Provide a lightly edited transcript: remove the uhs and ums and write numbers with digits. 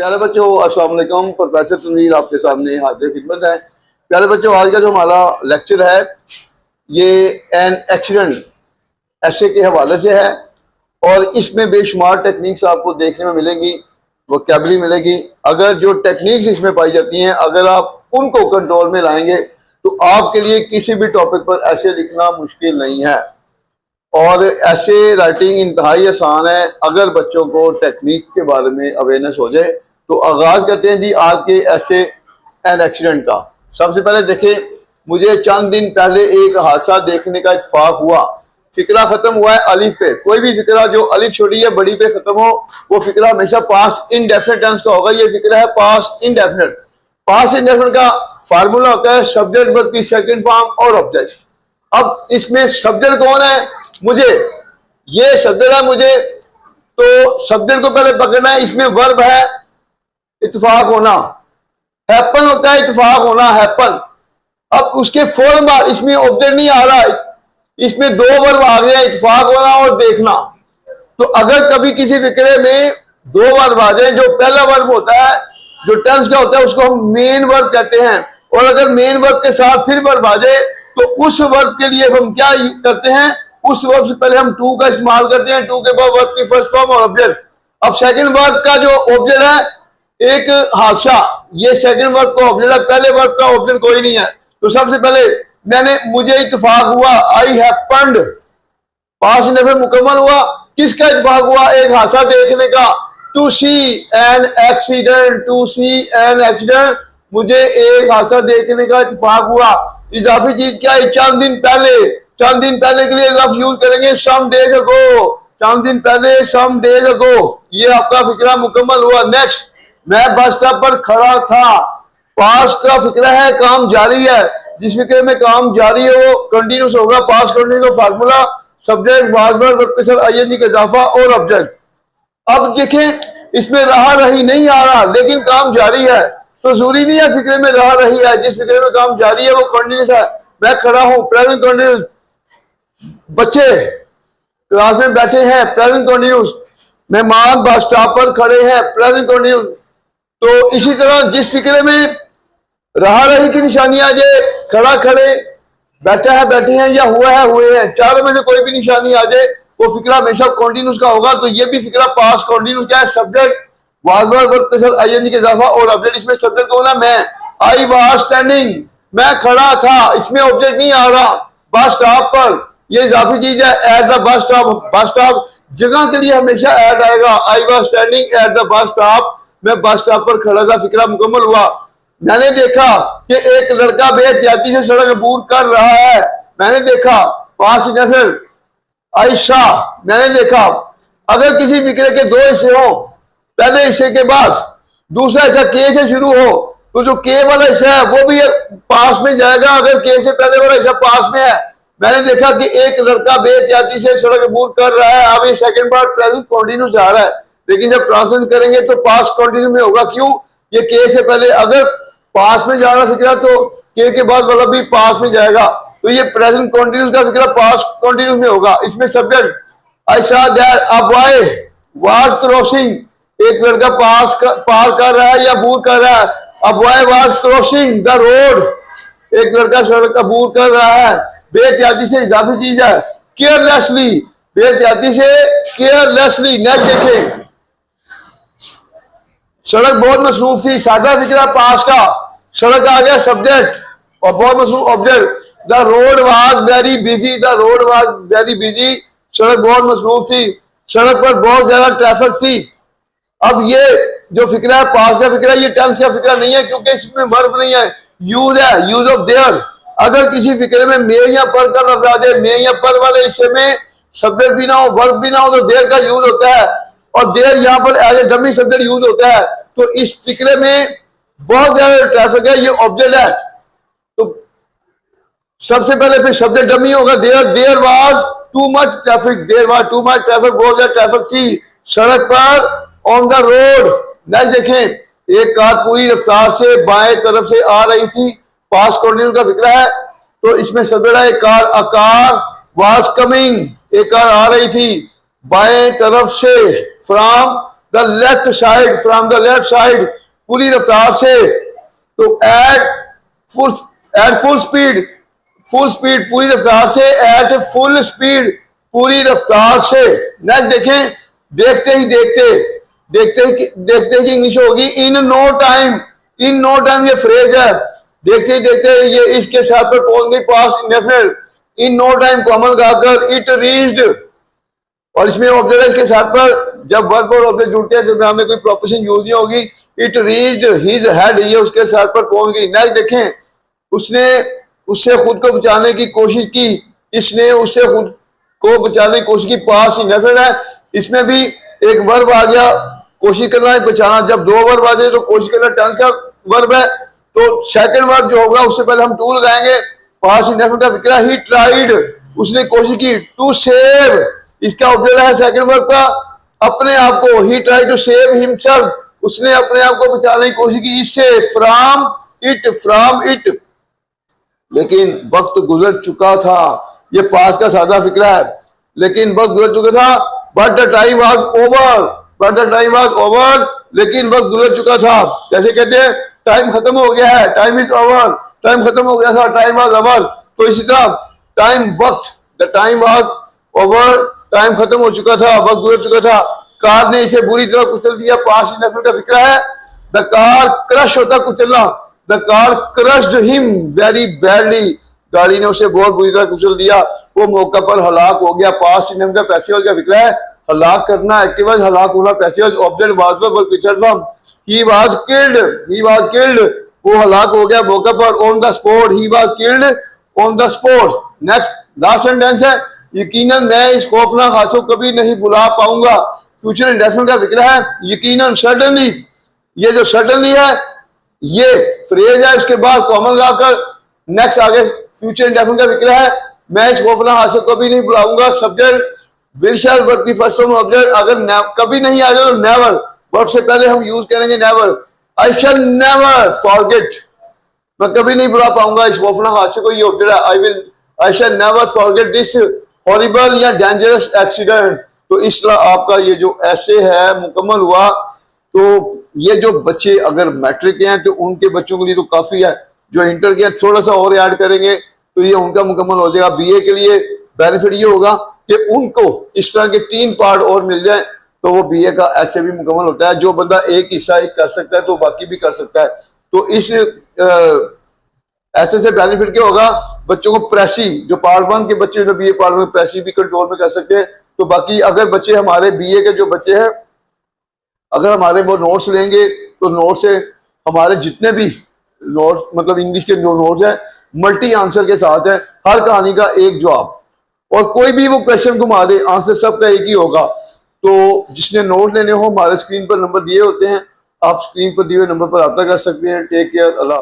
प्यारे बच्चों, अस्सलाम वालेकुम। प्रोफेसर तनवीर आपके सामने हाजिर खिदमत है। प्यारे बच्चों, आज का जो हमारा लेक्चर है ये एन एक्सीडेंट ऐसे के हवाले से है और इसमें बेशुमार टेक्निक्स आपको देखने में मिलेंगी, वोकैबुलरी मिलेगी। अगर जो टेक्निक्स इसमें पाई जाती हैं, अगर आप उनको कंट्रोल में लाएंगे तो आपके लिए किसी भी टॉपिक पर ऐसे लिखना मुश्किल नहीं है और ऐसे राइटिंग इंतहाई आसान है अगर बच्चों को टेक्निक के बारे में अवेयरनेस हो जाए। तो आगाज करते हैं जी आज के ऐसे एन एक्सीडेंट का। सबसे पहले देखें, मुझे चंद दिन पहले एक हादसा देखने का इत्तेफाक हुआ। फिक्रा खत्म हुआ है अलिफ पे। कोई भी फिक्रा जो अलिफ छोटी है बड़ी पे खत्म हो, वो फिक्रा हमेशा पास इनडेफिनेट टेंस का होगा। ये फिक्रा है पास इनडेफिनेट। पास इनडेफिनेट का फार्मूला होता है सब्जेक्ट वर्ब की सेकंड फॉर्म और ऑब्जेक्ट। अब इसमें सब्जेक्ट कौन है? मुझे, ये सब्जेक्ट है मुझे, तो सब्जेक्ट को पहले पकड़ना है। इसमें वर्ब है इत्तेफाक होना, हैपन होता है इत्तेफाक होना, हैपन। अब उसके फौरन बाद इसमें ऑब्जेक्ट नहीं आ रहा, इसमें दो वर्ब आ गया, इत्तेफाक होना और देखना। तो अगर कभी किसी फिक्रे में दो वर्ब आ जाए, जो पहला वर्ब होता है जो टेंस का होता है उसको हम मेन वर्ब कहते हैं, और अगर मेन वर्ब के साथ फिर वर्ब आ जाए तो उस वर्ब के लिए हम क्या करते हैं, उस वर्ब से पहले हम टू का इस्तेमाल करते हैं। टू के बाद वर्ब की फर्स्ट फॉर्म और ऑब्जेक्ट। अब सेकंड वर्ब का जो ऑब्जेक्ट है एक हादसा, ये सेकंड वर्ब का ऑब्जेक्ट है, पहले वर्ब का ऑब्जेक्ट कोई नहीं है। तो सबसे पहले मुझे इत्तेफाक हुआ, आई हैपेंड, पास इंडेफिनिट मुकम्मल हुआ। किसका इत्तेफाक हुआ? एक हादसा देखने का। To see an accident, to see an accident, मुझे एक हादसा देखने का इत्तेफाक हुआ। इजाफी चीज क्या है? चंद दिन पहले। चंद दिन पहले के लिए लफ्ज यूज करेंगे सम डेज अगो, चंद दिन पहले, सम डेज अगो। ये आपका फिक्रा मुकम्मल हुआ। नेक्स्ट, मैं बस स्टॉप पर खड़ा था। पास का फिक्रा है, काम जारी है। जिस फिक्रे में काम जारी है वो कंटिन्यूस होगा। पास कंटिन्यूस का फार्मूला सब्जेक्ट वाज वर्ब के साथ आईएनजी का इजाफा और ऑब्जेक्ट। अब देखें, इसमें रहा रही नहीं आ रहा लेकिन काम जारी है, तो जरूरी नहीं है फिक्रे में रहा रही है। जिस फिक्रे में काम जारी है वो कंटिन्यूस है। मैं खड़ा हूं, प्रेजेंट कंटिन्यूस। बच्चे क्लास में बैठे हैं, प्रेजेंट कंटिन्यूस। मेहमान बस स्टॉप पर खड़े हैं, प्रेजेंट कंटिन्यूस। तो इसी तरह जिस फिक्रे में रहा रही की निशानी आ जाए, खड़ा खड़े, बैठा है बैठे हैं, या हुआ है हुए हैं, चारों में से कोई भी निशानी आ जाए वो फिक्रा हमेशा कंटिन्यूस का होगा। तो ये भी फिक्रा पास कंटिन्यूस क्या है? सब्जेक्ट वाज वर्ब के साथ आईएनजी के इजाफा और ऑब्जेक्ट। इसमें सब्जेक्ट कौन है? मैं। आई वाज स्टैंडिंग, मैं खड़ा था। इसमें ऑब्जेक्ट नहीं आ रहा। बस स्टॉप पर, ये इजाफी चीज है। At the bus stop, bus stop जगह के लिए हमेशा एट आएगा। I was standing at the bus stop, मैं बस स्टॉप पर खड़ा था। फिक्रा मुकम्मल हुआ। मैंने देखा कि एक लड़का बेहतियाती से सड़क अबूर कर रहा है। मैंने देखा, पास इंडेफिनिट। आयशा, मैंने देखा। अगर किसी फिक्रे के दो हिस्से हो, पहले हिस्से के बाद दूसरा हिस्सा के से शुरू हो, तो जो के वाला हिस्सा है वो भी पास में जाएगा अगर के से पहले वाला हिस्सा पास में है। मैंने देखा कि एक लड़का बेहतियाती से सड़क अबूर कर रहा है। अब ये सेकंड पार्ट प्रेजेंट कंटिन्यूस जा रहा है, लेकिन जब ट्रांसलेट करेंगे तो पास कंटिन्यूस में होगा। क्यों? ये के से पहले अगर पास में जा रहा फिक्रा तो के बाद वाला भी पास में जाएगा। तो ये प्रेजेंट कंटिन्यूस का फिक्रा पास कंटिन्यूस में होगा। इसमें subject I saw that a boy was crossing, एक लड़का पार कर रहा है या अबूर कर रहा है। A boy was crossing the road, एक लड़का सड़क अबूर कर रहा है। बेहतियाती से इजाफी चीज है। केयरलेसली, बेहतियाती से केयरलेसली। नेक्स्ट देखें, सड़क बहुत मसरूफ थी। सादा फिक्रा पास का, सड़क आ गया सब्जेक्ट और बहुत मसरूफ object. The road was very busy, the road was very busy, सड़क बहुत मसरूफ थी, सड़क पर बहुत ज्यादा ट्रैफिक थी। अब ये जो फिक्रा है पास का फिक्रा, ये टेंस का फिक्रा नहीं है क्योंकि इसमें वर्ब नहीं है, यूज है, यूज ऑफ देयर। अगर किसी फिक्रे में मे या पर का लफ्ज आ जाए, मे या पर वाले हिस्से में सब्जेक्ट भी ना हो, वर्ब भी ना हो, तो देयर का यूज होता है और देयर यहाँ पर as a dummy subject use होता है। तो इस फिक्रे में बहुत ज्यादा ट्रैफिक है, ये ऑब्जेक्ट है। तो सबसे पहले फिर सब्जेक्ट डमी होगा। There was too much traffic, there was too much traffic, बहुत ज्यादा ट्रैफिक थी सड़क पर। ऑन द रोड, नेक्स्ट देखें, एक कार पूरी रफ्तार से बाएं तरफ से आ रही थी। पास कंटिन्यूस का फिक्रा है तो इसमें सब्जेक्ट है car. A car was coming, एक कार आ रही थी बाएं तरफ से। From the left side, from the left side, पूरी रफ्तार से। तो at full speed, full speed पूरी रफ्तार से, एट फुल स्पीड पूरी रफ्तार से। नेक्स्ट देखें, देखते ही देखते ही इंग्लिश होगी in no time. In no time ये फ्रेज है, देखते ही देखते ये इसके साथ पर पहुंच गई पास इंडेफिनिट। इन नो टाइम को अमल गाकर इट रीच्ड, और इसमें ऑब्जेक्ट इसके साथ पर जब वर्ब और ऑब्जेक्ट जुड़ते हैं तो हमें कोई प्रोपोजिशन यूज नहीं होगी। इट रीच्ड हिज हेड, ये उसके साथ पर पहुंच गई। नेक्स्ट देखें, उसने उससे खुद को बचाने की कोशिश की, इसने उससे खुद को बचाने की कोशिश की, पास इंडेफिनिट है। इसमें भी एक वर्ब आ गया, कोशिश करना है बचाना। जब दो वर्ब आ जाए तो कोशिश करना टेंस का वर्ब है, तो सेकंड वर्ब जो होगा उससे पहले हम टू लगाएंगे। पास इंडेफिनिट का फिक्र, ही ट्राइड, उसने कोशिश की, टू सेव, इसका ऑब्जेक्ट है सेकंड वर्ब का अपने आप को, ही ट्राइड टू सेव हिमसेल्फ, उसने अपने आप को बचाने की कोशिश की इससे, फ्रॉम इट। लेकिन वक्त गुजर चुका था, ये पास का सादा फिक्र है, लेकिन वक्त गुजर चुका था। But the time was over, but the time was over, लेकिन वक्त गुजर चुका था। जैसे कहते हैं टाइम खत्म हो गया है, टाइम इज ओवर, टाइम खत्म हो गया था, टाइम वाज ओवर। तो इसी तरह टाइम, वक्त, the time was over, time खत्म हो चुका था, वक्त गुजर चुका था। कार ने इसे बुरी तरह कुचल दिया, पास इंडेफिनिट का फिक्र है। द कार क्रश होता कुचलना, the car crashed him very badly, गाड़ी ने उसे बहुत बुरी तरह कुचल दिया, वो मौका पर हलाक हो गया। पास इंडेफिनिट का पैसिव का फिक्र है, हलाक करना, एक्टिव हलाक होना, passive object was verb picture form. He was killed, वो हलाक हो गया मौका पर, on the spot, he was killed on the spot. Next last sentence है, यकीनन मैं इस खौफनाक हादसे को कभी नहीं भुला पाऊंगा। फ्यूचर इंडेफिनिट का फिक्र है, यकीनन, सर्टेनली, ये जो सर्टेनली है ये फ्रेज है, उसके बाद कॉमन लगाकर नेक्स्ट आगे फ्यूचर इंडेफिनिट का फिक्र है, मैं इस खौफनाक हादसे को कभी नहीं भुलाऊंगा। सब्जेक्ट विल शैल वर्ब की फर्स्ट फॉर्म ऑब्जेक्ट, अगर कभी नहीं आ जाए तो नेवर, वर्ब से पहले हम यूज करेंगे नेवर। आई शैल नेवर फॉरगेट, मैं कभी नहीं भुला पाऊंगा इस खौफनाक हादसे को, ये ऑब्जेक्ट है। I shall never forget this horrible या डेंजरस एक्सीडेंट। तो इस तरह आपका ये जो ऐसे है मुकम्मल हुआ। तो ये जो बच्चे अगर मैट्रिक के हैं तो उनके बच्चों के लिए तो काफी है, जो इंटर के थोड़ा सा और ऐड करेंगे तो ये उनका मुकम्मल हो जाएगा। बीए के लिए बेनिफिट ये होगा कि उनको इस तरह के 3 पार्ट और मिल जाए तो वो बीए का ऐसे भी मुकम्मल होता है। जो बंदा एक हिस्सा एक कर सकता है तो बाकी भी कर सकता है। तो इस ऐसे से बेनिफिट क्या होगा, बच्चों को प्रेसी, जो पार्ट 1 के बच्चे जो बीए पार्ट 1 प्रेसी भी कंट्रोल में कर सकते हैं। तो बाकी अगर बच्चे हमारे बीए के जो बच्चे हैं, अगर हमारे वो नोट्स लेंगे तो नोट से हमारे जितने भी नोट्स, मतलब इंग्लिश के जो नोट्स हैं, मल्टी आंसर के साथ है, हर कहानी का एक जवाब, और कोई भी वो क्वेश्चन घुमा दे आंसर सबका एक ही होगा। तो जिसने नोट लेने हो हमारे स्क्रीन पर नंबर दिए होते हैं, आप स्क्रीन पर दिए हुए नंबर पर रब्ता कर सकते हैं। टेक केयर, अल्लाह।